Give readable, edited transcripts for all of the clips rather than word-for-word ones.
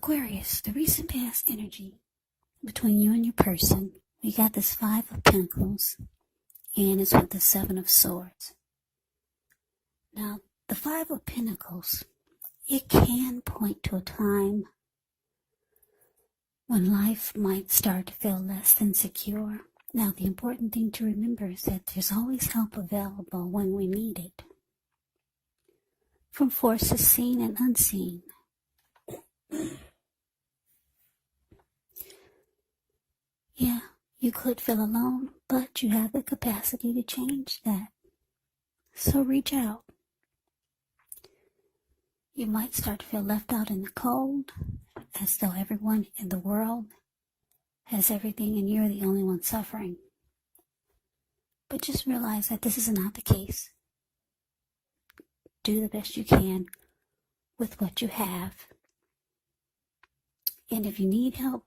Aquarius, the recent past energy between you and your person, we got this Five of Pentacles, and it's with the Seven of Swords. Now, the Five of Pentacles, it can point to a time when life might start to feel less than secure. Now, the important thing to remember is that there's always help available when we need it, from forces seen and unseen. Yeah, you could feel alone, but you have the capacity to change that. So reach out. You might start to feel left out in the cold, as though everyone in the world has everything and you're the only one suffering. But just realize that this is not the case. Do the best you can with what you have. And if you need help,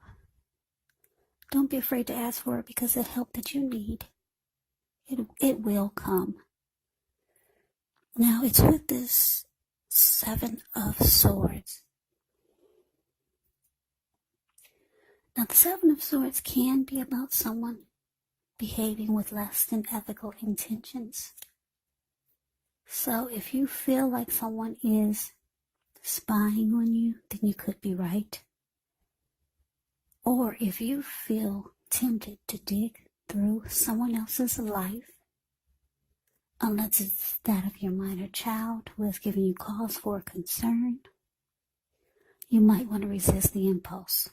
don't be afraid to ask for it, because the help that you need, it will come. Now, it's with this Seven of Swords. Now, the Seven of Swords can be about someone behaving with less than ethical intentions. So if you feel like someone is spying on you, then you could be right. Or if you feel tempted to dig through someone else's life, unless it's that of your minor child who has given you cause for concern, you might want to resist the impulse.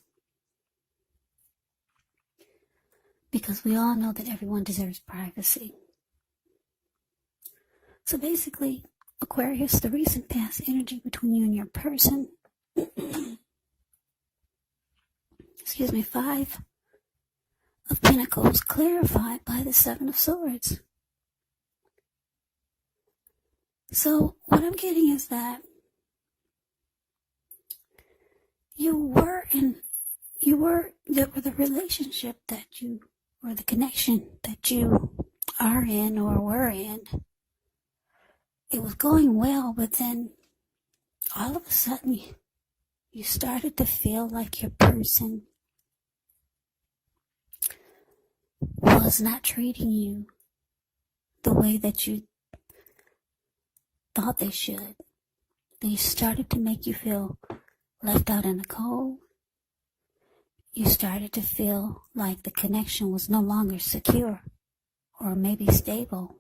Because we all know that everyone deserves privacy. So basically, Aquarius, the recent past energy between you and your person, Five of Pentacles, clarified by the Seven of Swords. So what I'm getting is that the relationship that you, or the connection that you are in or were in, it was going well, but then all of a sudden you started to feel like your person was not treating you the way that you thought they should. They started to make you feel left out in the cold. You started to feel like the connection was no longer secure or maybe stable.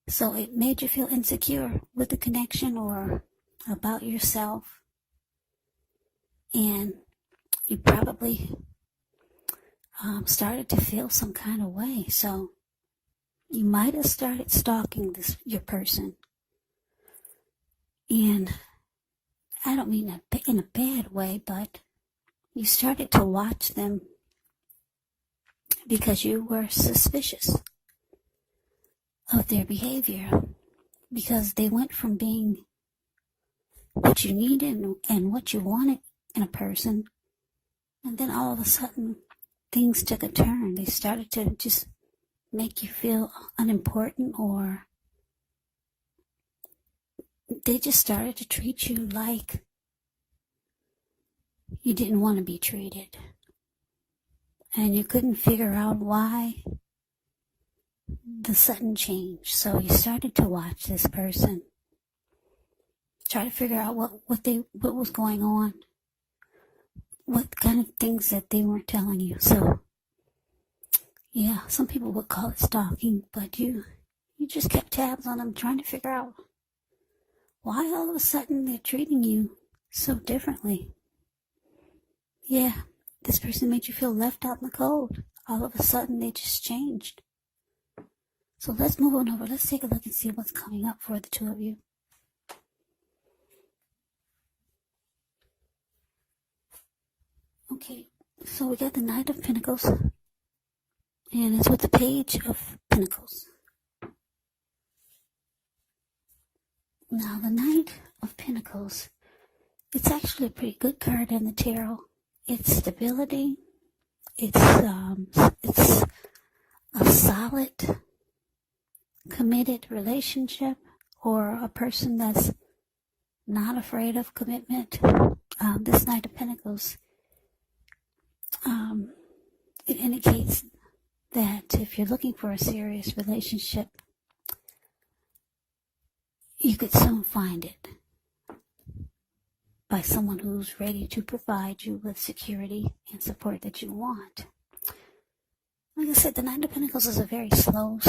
So it made you feel insecure with the connection or about yourself. And you probably started to feel some kind of way. So you might have started stalking your person. And I don't mean in a bad way, but you started to watch them because you were suspicious of their behavior, because they went from being what you needed and what you wanted in a person, and then all of a sudden things took a turn. They started to just make you feel unimportant, or they just started to treat you like you didn't want to be treated. And you couldn't figure out why the sudden change. So you started to watch this person, try to figure out what was going on, what kind of things that they weren't telling you. So yeah, some people would call it stalking, but you just kept tabs on them, trying to figure out why all of a sudden they're treating you so differently. Yeah, this person made you feel left out in the cold. All of a sudden they just changed. So let's move on over. Let's take a look and see what's coming up for the two of you. Okay, so we got the Knight of Pentacles, and it's with the Page of Pentacles. Now, the Knight of Pentacles, it's actually a pretty good card in the tarot. It's stability. It's a solid, committed relationship, or a person that's not afraid of commitment, This Knight of Pentacles, it indicates that if you're looking for a serious relationship, you could soon find it by someone who's ready to provide you with security and support that you want. Like I said, the Knight of Pentacles is a very slow,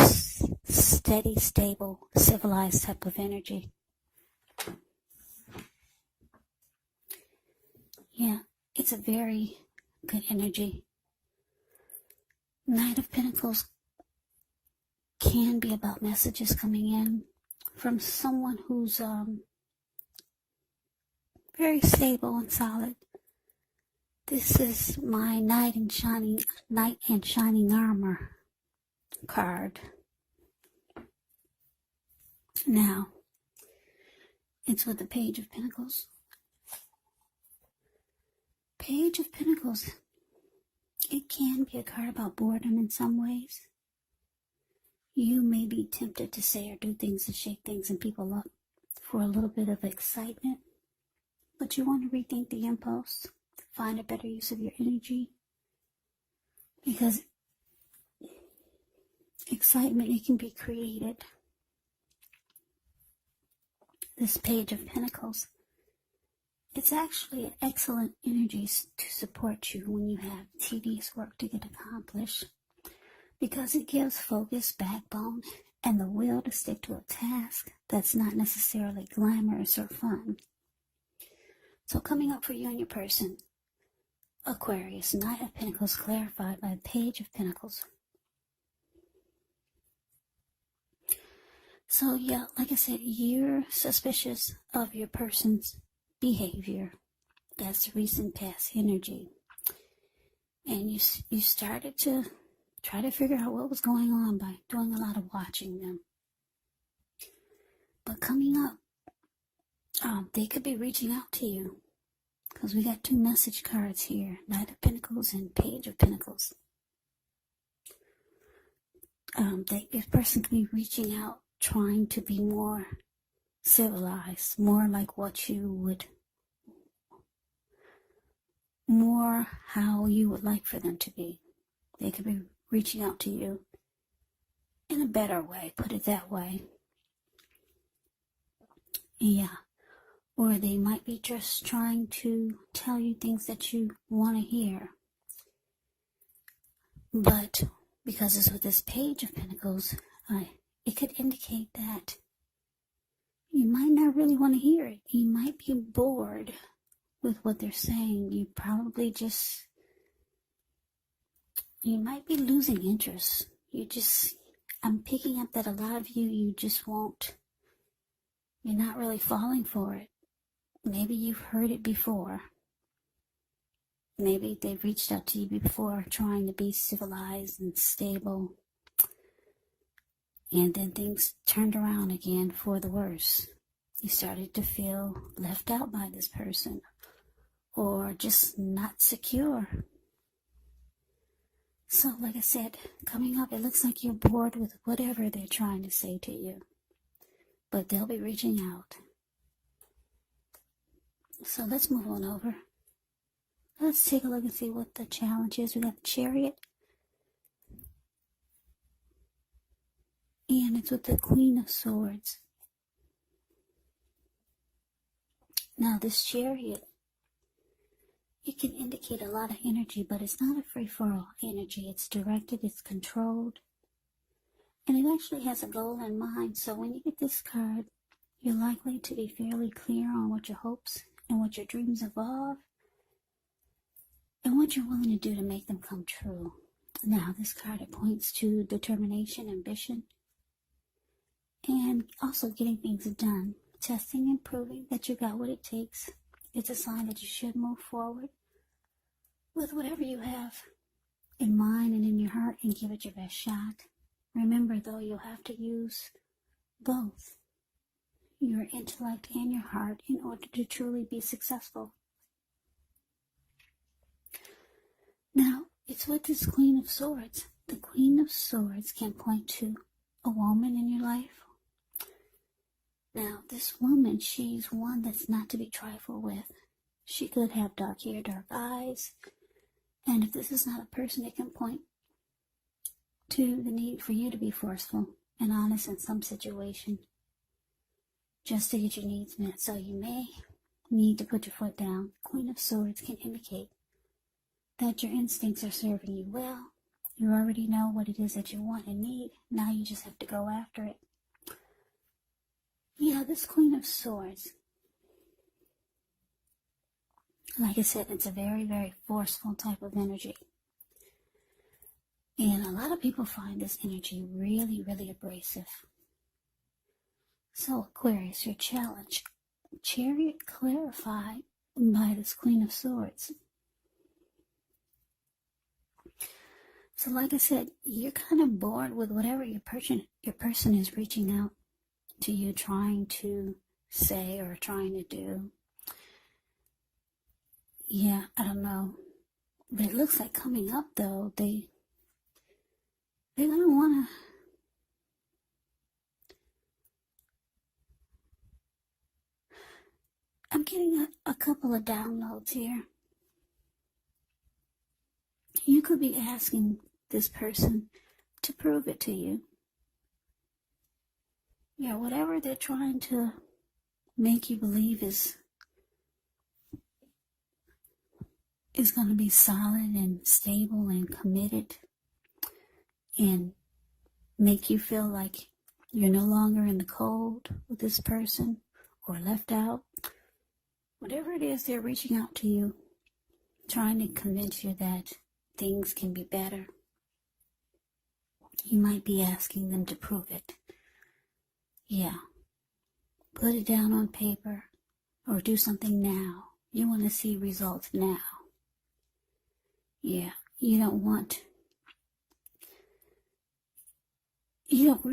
steady, stable, civilized type of energy. Yeah, it's a very good energy. Knight of Pentacles can be about messages coming in from someone who's very stable and solid. This is my Knight in Shining Armor card. Now, it's with the Page of Pentacles. Page of Pentacles, it can be a card about boredom in some ways. You may be tempted to say or do things to shake things and people up for a little bit of excitement, but you want to rethink the impulse, find a better use of your energy, because excitement, it can be created. This Page of Pentacles, it's actually an excellent energy to support you when you have tedious work to get accomplished, because it gives focus, backbone, and the will to stick to a task that's not necessarily glamorous or fun. So coming up for you and your person, Aquarius, Knight of Pentacles clarified by the Page of Pentacles. So yeah, like I said, you're suspicious of your person's behavior. That's recent past energy. And you started to try to figure out what was going on by doing a lot of watching them. But coming up, they could be reaching out to you, because we got two message cards here, Knight of Pentacles and Page of Pentacles. This person could be reaching out, trying to be more civilized, more like what you would, more how you would like for them to be. They could be reaching out to you in a better way, put it that way. Yeah. Or they might be just trying to tell you things that you want to hear. But because it's with this Page of Pentacles, it could indicate that you might not really want to hear it. You might be bored with what they're saying. You might be losing interest. I'm picking up that a lot of you just won't, you're not really falling for it. Maybe you've heard it before. Maybe they've reached out to you before trying to be civilized and stable, and then things turned around again for the worse. You started to feel left out by this person, or just not secure. So like I said, coming up, it looks like you're bored with whatever they're trying to say to you, but they'll be reaching out. So let's move on over. Let's take a look and see what the challenge is. We got the Chariot, and it's with the Queen of Swords. Now this Chariot, it can indicate a lot of energy, but it's not a free-for-all energy. It's directed, it's controlled, and it actually has a goal in mind. So when you get this card, you're likely to be fairly clear on what your hopes and what your dreams involve, and what you're willing to do to make them come true. Now, this card, it points to determination, ambition, and also getting things done. Testing and proving that you got what it takes. It's a sign that you should move forward with whatever you have in mind and in your heart and give it your best shot. Remember, though, you'll have to use both your intellect and your heart in order to truly be successful. Now, it's with this Queen of Swords. The Queen of Swords can point to a woman in your life. Now, this woman, she's one that's not to be trifled with. She could have dark hair, dark eyes. And if this is not a person, it can point to the need for you to be forceful and honest in some situation just to get your needs met. So you may need to put your foot down. Queen of Swords can indicate that your instincts are serving you well. You already know what it is that you want and need. Now you just have to go after it. Yeah, this Queen of Swords, like I said, it's a very, very forceful type of energy. And a lot of people find this energy really, really abrasive. So Aquarius, your challenge. Chariot clarified by this Queen of Swords. So like I said, you're kind of bored with whatever your person is reaching out to you, trying to say or trying to do. Yeah, I don't know. But it looks like coming up, though, they're going to want to... I'm getting a couple of downloads here. You could be asking this person to prove it to you. Yeah, whatever they're trying to make you believe is going to be solid and stable and committed and make you feel like you're no longer in the cold with this person or left out. Whatever it is, they're reaching out to you, trying to convince you that things can be better. You might be asking them to prove it. Yeah. Put it down on paper or do something now. You want to see results now. Yeah. You're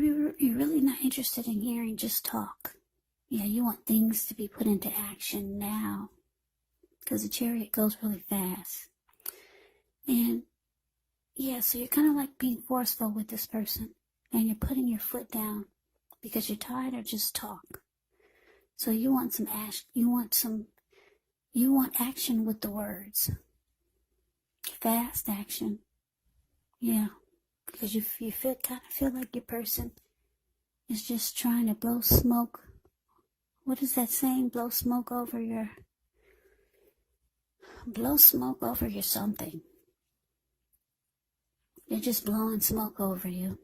really not interested in hearing just talk. Yeah, you want things to be put into action now. Because the Chariot goes really fast. And yeah, so you're kind of like being forceful with this person. And you're putting your foot down because you're tired of just talk. So you want some action. You want action with the words. Fast action. Yeah. Because you kind of feel like your person is just trying to blow smoke. What is that saying? Blow smoke over your something. They're just blowing smoke over you.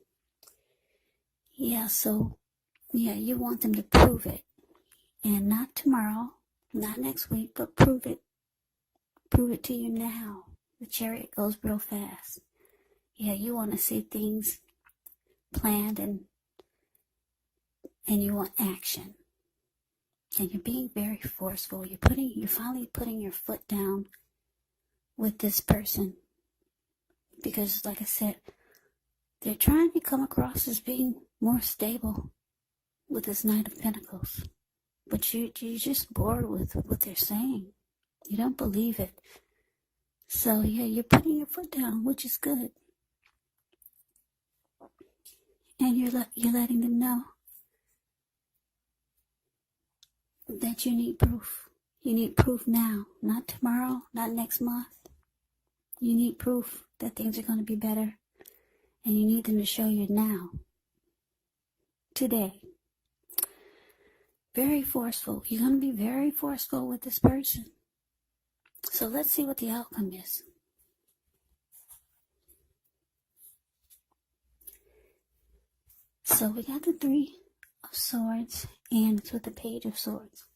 Yeah, so, yeah, you want them to prove it. And not tomorrow, not next week, but prove it. Prove it to you now. The Chariot goes real fast. Yeah, you want to see things planned and you want action. And you're being very forceful. You're finally putting your foot down with this person. Because, like I said, they're trying to come across as being more stable with this Knight of Pentacles. But you're just bored with what they're saying. You don't believe it. So, yeah, you're putting your foot down, which is good. And you're letting them know that you need proof. You need proof now, not tomorrow, not next month. You need proof that things are going to be better. And you need them to show you now. Today. Very forceful. You're going to be very forceful with this person. So let's see what the outcome is. So we got the Three of Swords, and it's with the Page of Swords.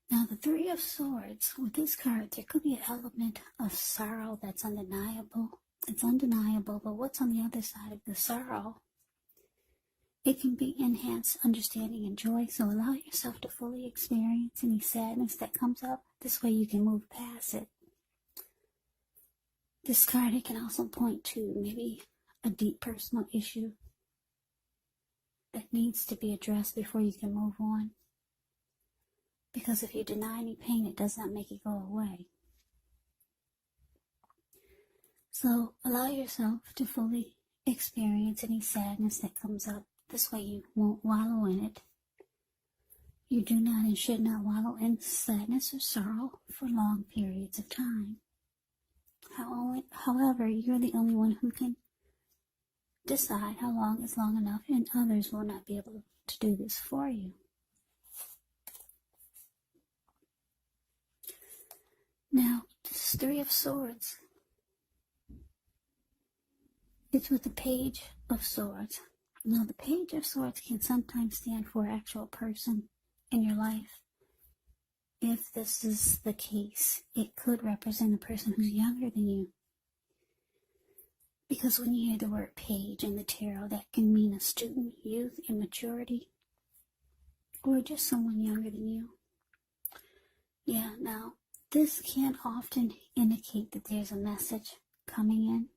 Now the Three of Swords, with this card, there could be an element of sorrow that's undeniable. It's undeniable, but what's on the other side of the sorrow? It can be enhanced understanding and joy, so allow yourself to fully experience any sadness that comes up. This way you can move past it. This card, it can also point to maybe a deep personal issue that needs to be addressed before you can move on. Because if you deny any pain, it does not make it go away. So allow yourself to fully experience any sadness that comes up. This way you won't wallow in it. You do not and should not wallow in sadness or sorrow for long periods of time. However, you're the only one who can decide how long is long enough, and others will not be able to do this for you. Now, this Three of Swords, it's with the Page of Swords. Now, the Page of Swords can sometimes stand for an actual person in your life. If this is the case, it could represent a person who's younger than you. Because when you hear the word page in the tarot, that can mean a student, youth, immaturity, or just someone younger than you. Yeah, now, this can often indicate that there's a message coming in.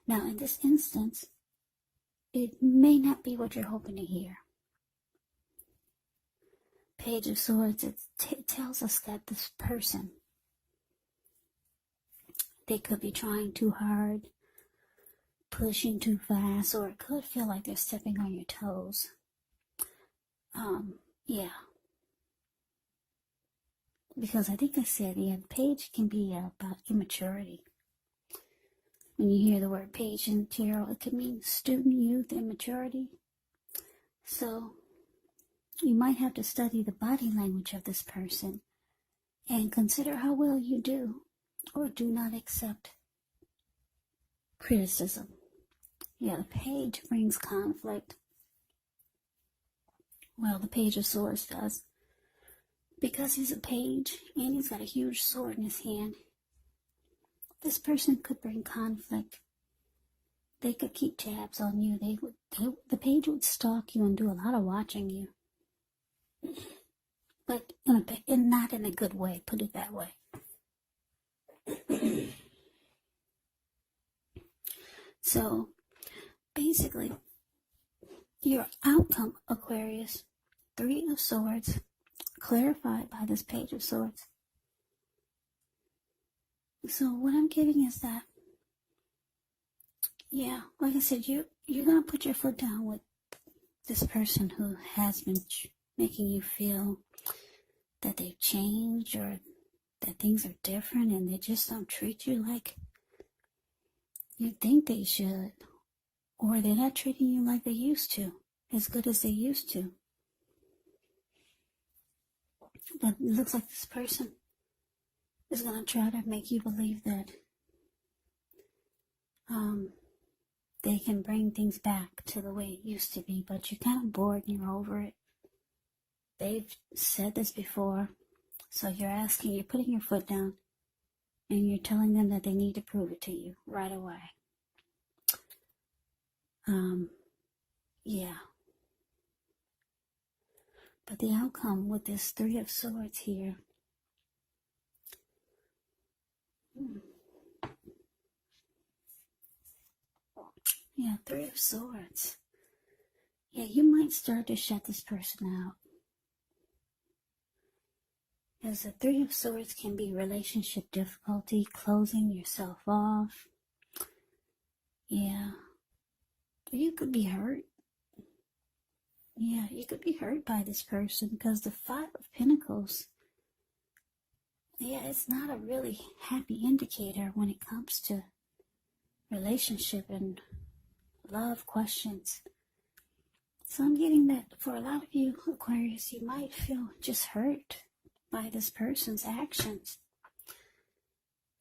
Now, in this instance, it may not be what you're hoping to hear. Page of Swords, it tells us that this person, they could be trying too hard, pushing too fast, or it could feel like they're stepping on your toes. Yeah. Because I think I said, the page can be about immaturity. When you hear the word page in tarot, it could mean student, youth, immaturity. So, you might have to study the body language of this person and consider how well you do or do not accept criticism. Yeah, the page brings conflict. Well, the Page of Swords does. Because he's a page and he's got a huge sword in his hand, this person could bring conflict. They could keep tabs on you. The page would stalk you and do a lot of watching you. But not in a good way, put it that way. So, basically, your outcome, Aquarius, Three of Swords, clarified by this Page of Swords. So what I'm getting is that, yeah, like I said, you're going to put your foot down with this person who has been making you feel that they've changed or that things are different and they just don't treat you like you think they should, or they're not treating you like they used to, as good as they used to. But it looks like this person is going to try to make you believe that they can bring things back to the way it used to be, but you're kind of bored and you're over it. They've said this before, so you're putting your foot down, and you're telling them that they need to prove it to you right away. Yeah. But the outcome with this Three of Swords here, yeah, Three of Swords. Yeah, you might start to shut this person out. As the Three of Swords can be relationship difficulty, closing yourself off. Yeah. You could be hurt. Yeah, you could be hurt by this person because the Five of Pentacles, yeah, it's not a really happy indicator when it comes to relationship and love questions. So I'm getting that for a lot of you, Aquarius, you might feel just hurt by this person's actions.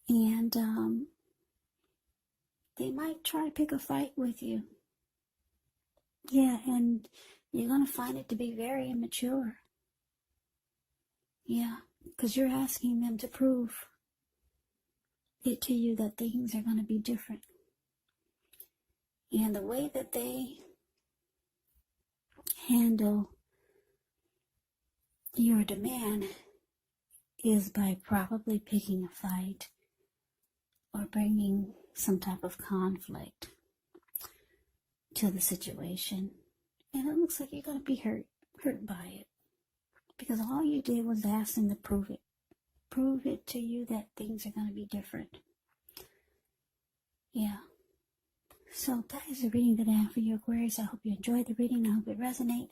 And they might try to pick a fight with you. Yeah, and you're going to find it to be very immature. Yeah, because you're asking them to prove it to you that things are going to be different. And the way that they handle your demand is by probably picking a fight or bringing some type of conflict to the situation. And it looks like you're going to be hurt by it. Because all you did was ask them to prove it. Prove it to you that things are going to be different. Yeah. So that is the reading that I have for you, Aquarius. I hope you enjoyed the reading. I hope it resonated.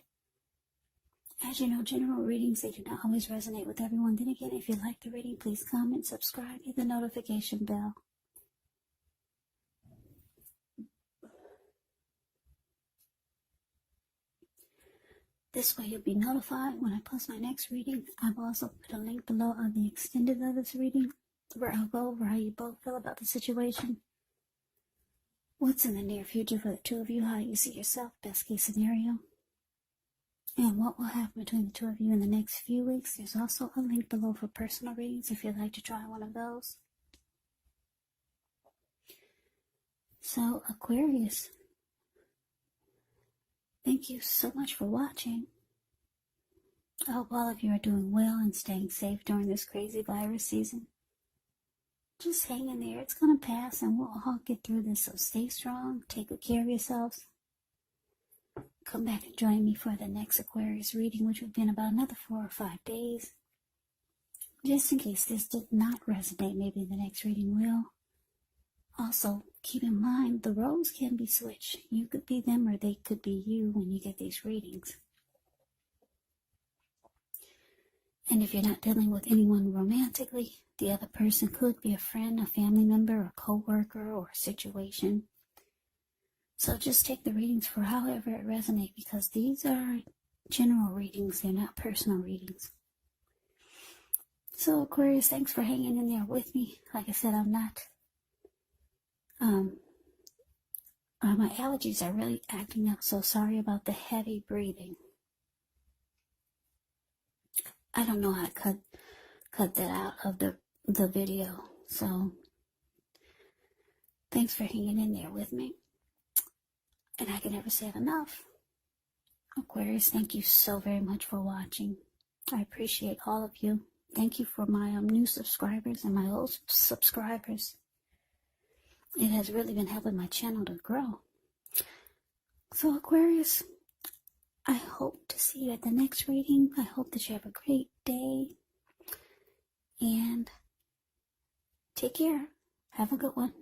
As you know, general readings, they do not always resonate with everyone. Then again, if you like the reading, please comment, subscribe, hit the notification bell. This way you'll be notified when I post my next reading. I've also put a link below of the extended of this reading, where I'll go over how you both feel about the situation. What's in the near future for the two of you, how you see yourself, best case scenario. And what will happen between the two of you in the next few weeks. There's also a link below for personal readings if you'd like to try one of those. So, Aquarius, thank you so much for watching. I hope all of you are doing well and staying safe during this crazy virus season. Just hang in there. It's going to pass and we'll all get through this. So stay strong. Take good care of yourselves. Come back and join me for the next Aquarius reading, which will be in about another 4 or 5 days. Just in case this did not resonate, maybe the next reading will. Also, keep in mind, the roles can be switched. You could be them or they could be you when you get these readings. And if you're not dealing with anyone romantically, the other person could be a friend, a family member, a co-worker, or a situation. So just take the readings for however it resonates, because these are general readings. They're not personal readings. So Aquarius, thanks for hanging in there with me. Like I said, I'm not... my allergies are really acting up, so sorry about the heavy breathing. I don't know how to cut that out of the video. So thanks for hanging in there with me. And I can never say it enough. Aquarius, thank you so very much for watching. I appreciate all of you. Thank you for my new subscribers and my old subscribers. It has really been helping my channel to grow. So Aquarius, I hope to see you at the next reading. I hope that you have a great day. And take care. Have a good one.